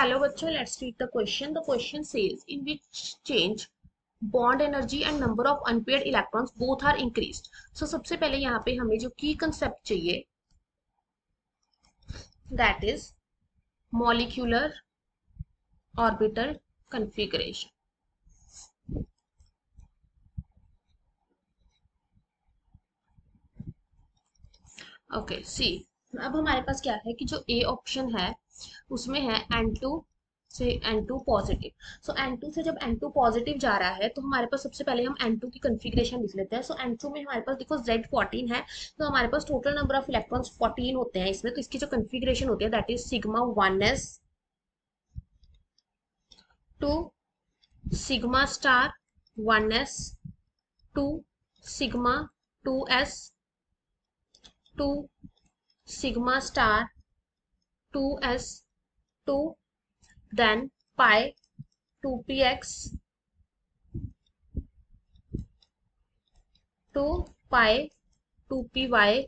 Hello बच्चों, let's read the question. The question says in which change bond energy and number of unpaired electrons both are increased. So सबसे पहले यहाँ पे हमें जो key concept चाहिए that is molecular orbital configuration. Okay, see अब हमारे पास क्या है कि जो A ऑप्शन है उसमें है N2 से N2 पॉजिटिव. सो N2 से जब N2 पॉजिटिव जा रहा है तो हमारे पास सबसे पहले हम N2 की कन्फिग्रेशन लिख लेते हैं. सो N2 में हमारे पास देखो Z14 है तो हमारे पास टोटल नंबर ऑफ इलेक्ट्रॉन्स 14 होते हैं इसमें. तो इसकी जो कन्फिग्रेशन होती है that is sigma 1s two sigma star 1s two sigma 2s two sigma star 2s to then pi 2px to pi 2py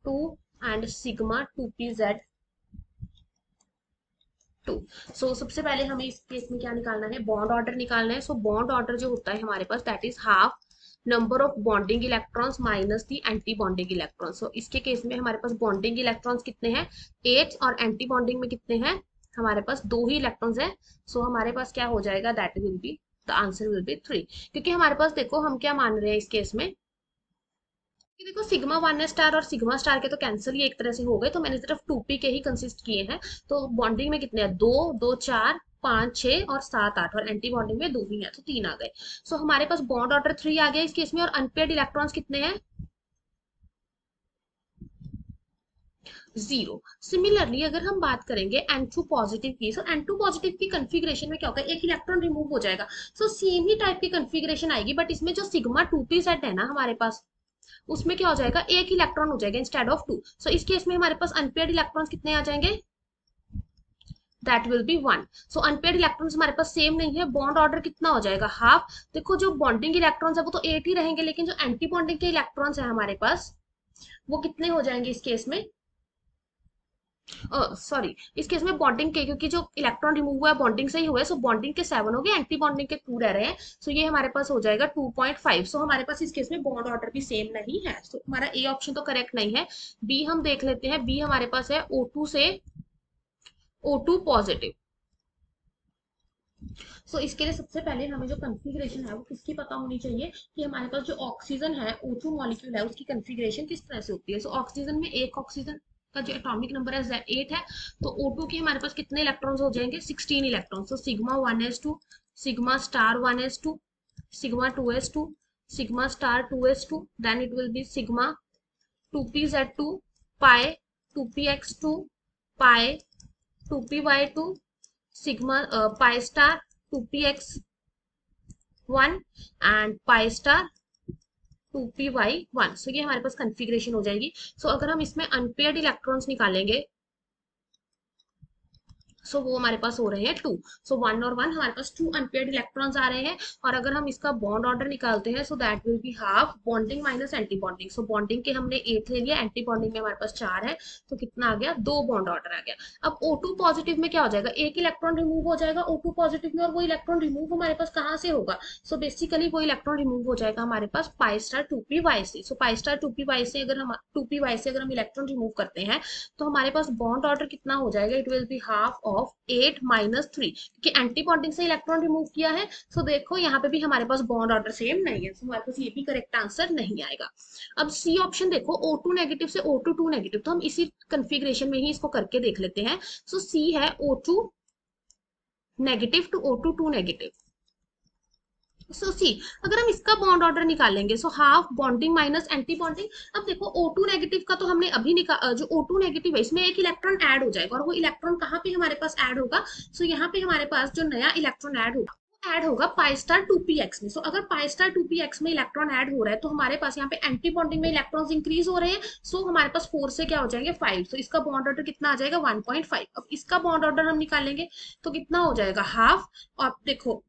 2 and sigma 2pz 2. सो सबसे पहले हमें इस केस में क्या निकालना है, बॉन्ड ऑर्डर निकालना है. सो बॉन्ड ऑर्डर जो होता है हमारे पास that is half number of bonding electrons minus the anti bonding electrons. So इसके केस में हमारे पास बॉन्डिंग इलेक्ट्रॉन्स कितने हैं 8 और एंटी बॉन्डिंग में कितने हैं हमारे पास 2 ही इलेक्ट्रॉन्स हैं. सो हमारे पास क्या हो जाएगा that will be the answer will be 3. क्योंकि हमारे पास देखो हम क्या मान रहे हैं इस केस में कि देखो सिग्मा 1s स्टार और सिग्मा स्टार के तो कैंसिल ही एक तरह से हो गए. तो मैंने सिर्फ 2p के ही कंसिस्ट किए हैं. तो बॉन्डिंग में कितने हैं 2 2 4 5 6 और 7 8 और एंटी बॉन्डिंग में 2 ही है तो 3 आ गए. सो हमारे पास बॉन्ड ऑर्डर 3 आ गया इस केस में. और अनपेयर्ड इलेक्ट्रॉन्स कितने हैं 0. सिमिलरली अगर हम बात करेंगे N2 पॉजिटिव की, सो N2 पॉजिटिव की कन्फिग्रेशन में क्या होगा एक इलेक्ट्रॉन रिमूव हो जाएगा. सो सेम ही टाइप की कन्फिग्रेशन आएगी बट इसमें जो सिग्मा 2p सेट है ना हमारे पास उसमें क्या हो जाएगा एक इलेक्ट्रॉन हो जाएगा इंस्टेड ऑफ 2. सो इस केस में हमारे पास अनपेयर्ड इलेक्ट्रॉन्स कितने आ जाएंगे that will be 1. So unpaired electrons हमारे पास सेम नहीं है. बॉन्ड ऑर्डर कितना हो जाएगा हाफ. देखो जो बॉन्डिंग इलेक्ट्रॉन्स है वो तो 8 ही रहेंगे लेकिन जो एंटी बॉन्डिंग के इलेक्ट्रॉन्स है हमारे पास वो कितने हो जाएंगे इस केस में सॉरी इस केस में बॉन्डिंग के क्योंकि जो इलेक्ट्रॉन रिमूव हुआ है बॉन्डिंग से ही हुआ है. सो बॉन्डिंग के 7 हो गए एंटी बॉन्डिंग के 2 रह रहे हैं. सो ये हमारे पास हो जाएगा 2.5. सो हमारे पास इस केस में बॉन्ड ऑर्डर भी सेम नहीं है. सो हमारा ए ऑप्शन तो करेक्ट नहीं है. बी हम देख लेते हैं. बी हमारे पास है O2 से O2 पॉजिटिव. सो इसके लिए सबसे पहले हमें जो कन्फिग्रेशन है वो किसकी पता होनी चाहिए कि हमारे पास जो ऑक्सीजन है O2 मॉलिक्यूल है उसकी कन्फिग्रेशन किस तरह से होती है. सो ऑक्सीजन में एक ऑक्सीजन का जो एटॉमिक नंबर है 8 है तो O2 के हमारे पास कितने इलेक्ट्रॉन्स हो जाएंगे 16 इलेक्ट्रॉन्स. तो sigma 1s2 sigma star 1s2 sigma 2s2 sigma star 2s2 then it will be sigma 2pz2 pi 2px2 pi 2py2 sigma pi star 2px1 and pi star 2py1. So ये हमारे पास configuration हो जाएगी. सो अगर हम इसमें unpaired electrons निकालेंगे सो वो हमारे पास हो रहे हैं 2. सो 1 और 1 हमारे पास 2 अनपेयर्ड इलेक्ट्रॉन्स आ रहे हैं. और अगर हम इसका बॉन्ड ऑर्डर निकालते हैं so that will be half bonding minus anti bonding. So bonding के हमने 8 ले लिया एंटी बॉन्डिंग में हमारे पास 4 है तो कितना आ गया 2 बॉन्ड ऑर्डर आ गया. अब O2 पॉजिटिव में क्या हो जाएगा एक इलेक्ट्रॉन रिमूव हो जाएगा O2 पॉजिटिव में. और वो इलेक्ट्रॉन रिमूव हमारे पास कहाँ से होगा सो बेसिकली वो इलेक्ट्रॉन रिमूव हो जाएगा हमारे पास पाई स्टार 2py से. सो पाई स्टार 2py से अगर हम 2py से अगर हम इलेक्ट्रॉन रिमूव करते हैं तो हमारे पास बॉन्ड ऑर्डर कितना हो जाएगा it will be half of 8 minus 3 क्योंकि एंटी बॉन्डिंग से इलेक्ट्रॉन रिमूव किया है. सो देखो यहाँ पे भी हमारे पास बॉन्ड ऑर्डर सेम नहीं है. सो हमारे पास ये भी करेक्ट आंसर नहीं आएगा. अब सी ऑप्शन देखो O2 नेगेटिव से O2 2 नेगेटिव तो हम इसी कन्फिग्रेशन में ही इसको करके देख लेते हैं. सो सी है O2 negative to O2 2 negative. So see अगर हम इसका बॉन्ड ऑर्डर निकालेंगे so half bonding minus anti bonding. अब देखो O2 नेगेटिव का तो हमने अभी जो O2 नेगेटिव है इसमें एक इलेक्ट्रॉन ऐड हो जाएगा. और वो इलेक्ट्रॉन कहाँ पे हमारे पास ऐड होगा सो यहाँ पे हमारे पास जो नया इलेक्ट्रॉन ऐड होगा ऐड होगा पाई स्टार 2px में. सो अगर पाई स्टार 2px में इलेक्ट्रॉन ऐड हो रहा है तो हमारे पास यहाँ पे एंटी बॉन्डिंग में इलेक्ट्रॉन्स इंक्रीज हो रहे हैं. सो हमारे पास 4 से क्या हो जाएंगे 5. सो इसका बॉन्ड ऑर्डर कितना आ जाएगा 1.5. अब इसका बॉन्ड ऑर्डर हम निकालेंगे तो कितना हो जाएगा हाफ. और देखो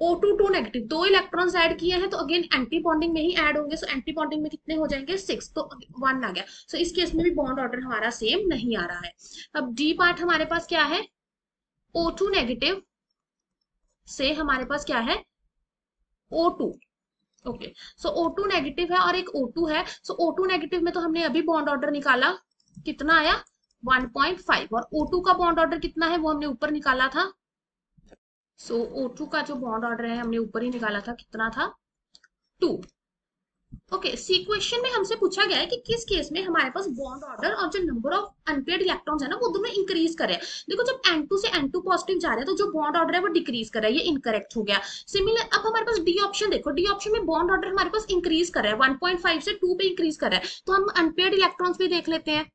O2 2 नेगेटिव 2 इलेक्ट्रॉन्स ऐड किए हैं तो अगेन एंटी बॉन्डिंग में ही ऐड होंगे. सो एंटी बॉन्डिंग में कितने हो जाएंगे 6 तो 1 आ गया. सो इस केस में भी बॉन्ड ऑर्डर हमारा सेम नहीं आ रहा है. अब डी पार्ट हमारे पास क्या है O2 नेगेटिव से हमारे पास क्या है, O2। ओके, सो O2 नेगेटिव है और एक O2 है। सो O2 नेगेटिव में तो हमने अभी बॉन्ड ऑर्डर निकाला, कितना आया 1.5, और O2 का बॉन्ड ऑर्डर कितना है वो हमने ऊपर निकाला था। सो O2 का जो बॉन्ड ऑर्डर है हमने ऊपर ही निकाला था, कितना था 2। ओके, सी क्वेश्चन में हमसे पूछा गया है कि किस केस में हमारे पास बॉन्ड ऑर्डर और जो नंबर ऑफ अनपेयर्ड इलेक्ट्रॉन्स है ना वो दोनों इंक्रीज करे। देखो जब N2 से N2 पॉजिटिव जा रहे हैं तो जो बॉन्ड ऑर्डर है वो डिक्रीज कर रहा है, ये इनकरेक्ट हो गया। सिमिलर अब हमारे पास डी ऑप्शन देखो, डी ऑप्शन में बॉन्ड ऑर्डर हमारे पास इंक्रीज कर रहा है, 1.5 से 2 पे इंक्रीज कर रहा है, तो हम अनपेयर्ड इलेक्ट्रॉन्स भी देख लेते हैं।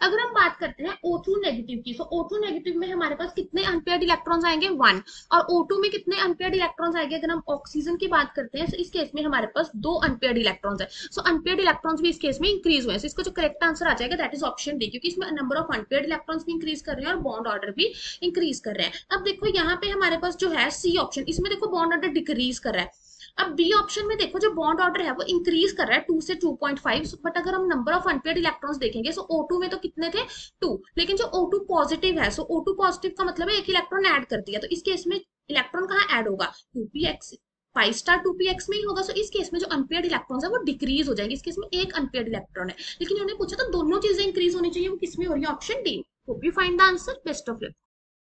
अगर हम बात करते हैं O2 नेगेटिव की, O2 नेगेटिव में हमारे पास कितने अनपेयर्ड इलेक्ट्रॉन्स आएंगे 1, और O2 में कितने अनपेयर्ड इलेक्ट्रॉन्स आएंगे। अगर हम ऑक्सीजन की बात करते हैं तो इस केस में हमारे पास 2 अनपेयर्ड इलेक्ट्रॉन्स है। अनपेयर्ड इलेक्ट्रॉन्स भी इस केस में इंक्रीज हुए हैं। इसका जो करेक्ट आंसर आ जाएगा दैट इज ऑप्शन डी, क्योंकि इसमें नंबर ऑफ अनपेयर्ड इलेक्ट्रॉन्स भी इंक्रीज कर रहे हैं और बॉन्ड ऑर्डर भी इंक्रीज कर रहे हैं। अब देखो यहाँ पे हमारे पास जो है सी ऑप्शन, इसमें देखो बॉन्ड ऑर्डर डिक्रीज कर रहा है। अब बी ऑप्शन में देखो जो बॉन्ड ऑर्डर है वो इंक्रीज कर रहा है 2 से 2.5, बट अगर हम नंबर ऑफ अनपेयर्ड इलेक्ट्रॉन्स देखेंगे O2 में तो कितने थे 2, लेकिन जो O2 पॉजिटिव है, O2 पॉजिटिव का मतलब है एक इलेक्ट्रॉन ऐड कर दिया, तो इस केस में इलेक्ट्रॉन कहाँ ऐड होगा 2px, 5 2px में ही होगा। इस केस में जो अनपेयर्ड इलेक्ट्रॉन्स है वो डिक्रीज हो जाएंगे। इस केस में एक अनपेयर्ड इलेक्ट्रॉन है, लेकिन उन्होंने पूछा तो दोनों चीजें इंक्रीज होनी चाहिए, वो किसमें हो रही है option D. Hope you find the answer, best of luck.